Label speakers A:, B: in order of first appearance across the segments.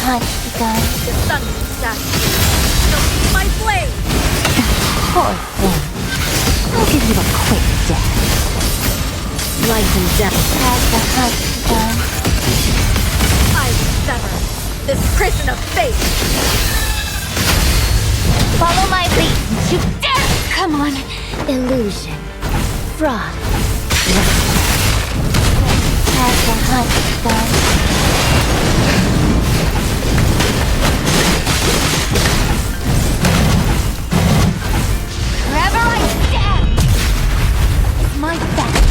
A: hunt begun?
B: The sun will shine. Feel my blade.
A: Poor thing. I'll give you a quick death.
B: Life and death.
A: Has the hunt begun?
B: I will sever this prison of fate.
A: Follow my lead. You dare! Come on. Illusion. Fraud. Has the hunt begun? Wherever I stand, it's my best.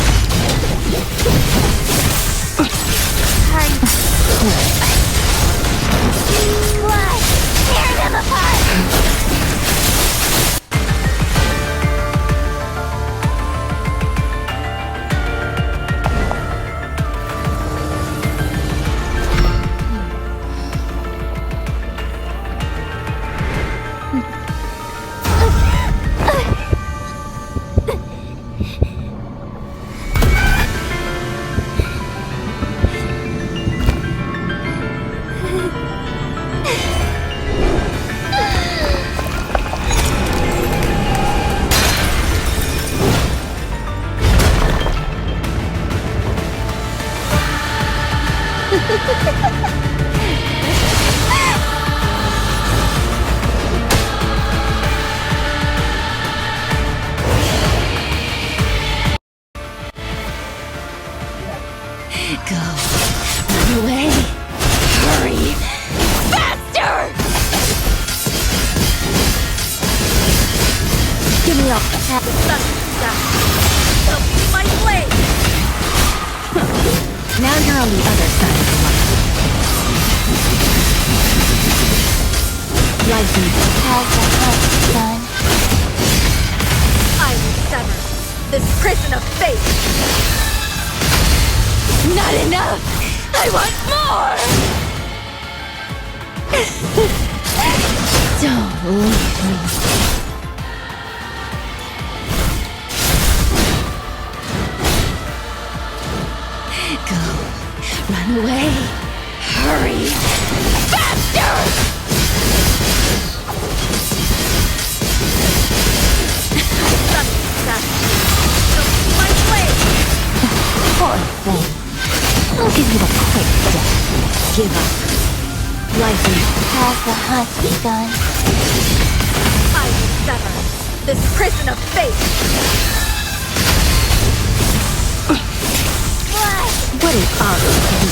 A: Glide! Tear them apart! Go. Run away. Hurry. Faster! Give me up.
B: The sun will shine. Feel my blade.
A: Now you're on the other side of the line. License has the hunt done.
B: I will sever this prison of fate.
A: Not enough! I want more! Don't leave me. Go. Run away. Hurry. Faster!
B: Sun will shine. Feel my blade.
A: Poor thing. I'll give you a quick death. Give up. License has the hunt begun?
B: I will sever this prison of fate.
A: What is all this to be?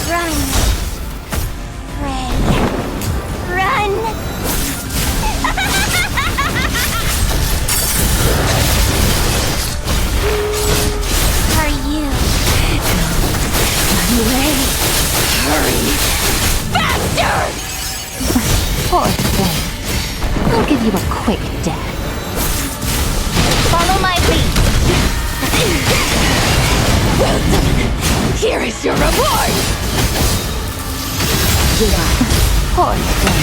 A: Run. Pray. Run! Are you? Run away. Hurry. Faster! Poor thing. I'll give you a quick death. Follow my lead. Well done. Here is your reward. Give up. Poor thing.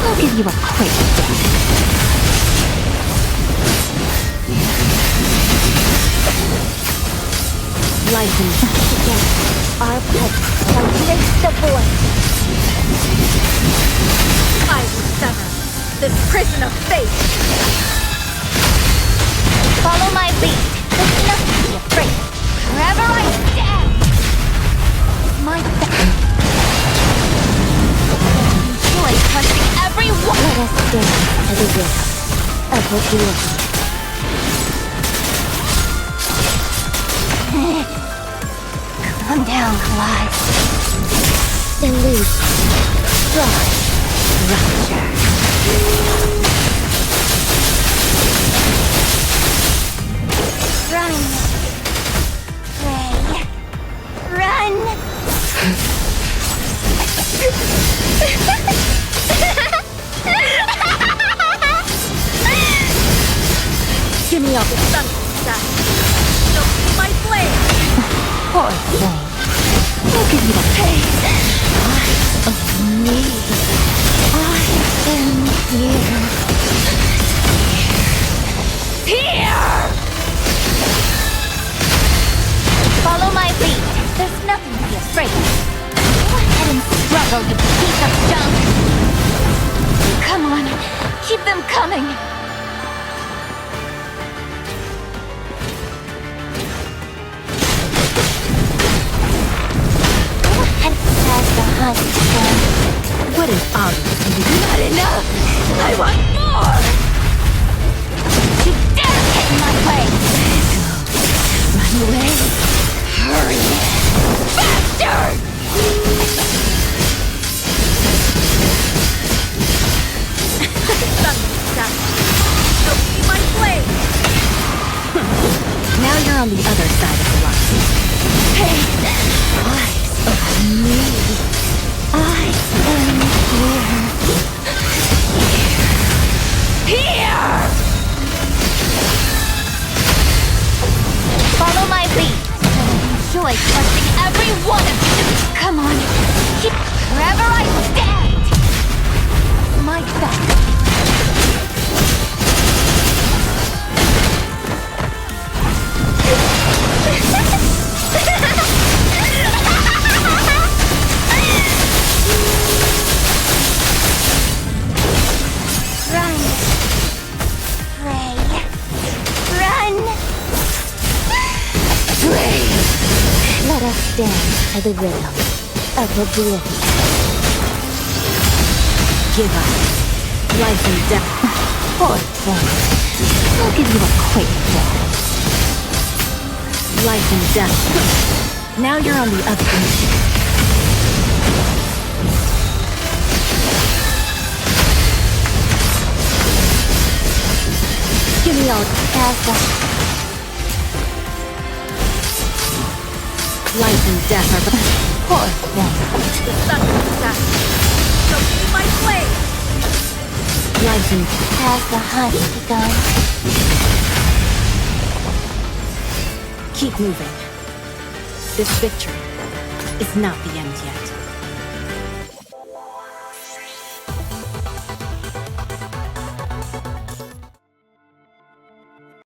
A: I'll give you a quick death. License together. Our pets shall face the void.
B: I will sever this prison of fate.
A: Follow my lead. There's nothing to be afraid. Wherever I stand, my best. Enjoy crushing every one. Let us dance to the rhythm of oblivion. Calm down, Clyde. Illusion. Fraud. Rupture. Run. Pray. Run.
B: Give me up. The sun will shine. Feel my blade.
A: Poor thing. I'll give you a taste of me. I am here. Here! Follow my Keep them coming! And has the hunt begun?
B: What is obvious?
A: Not enough! I want more! You dare get in my way!
B: Run away.
A: Hurry! Faster!
B: Don't see my blade! Now you're on the other side of the line.
A: Hey!
B: Eyes of me.
A: I am here! Follow my lead. I enjoy crushing every one of you. Come on, keep wherever I stand. My back. Run, Ray. Run. Ray. Let us dance to the rhythm of oblivion.
B: Give up. Life and death.
A: Poor thing. I'll give you a quick death.
B: Life and death. Now you're on the other side.
A: Give me all as the
B: Life and death are
A: poor thing.
B: the sun is set. Don't see my blade. Life and
A: Has the hunt begun?
B: keep moving. This victory is not the end yet.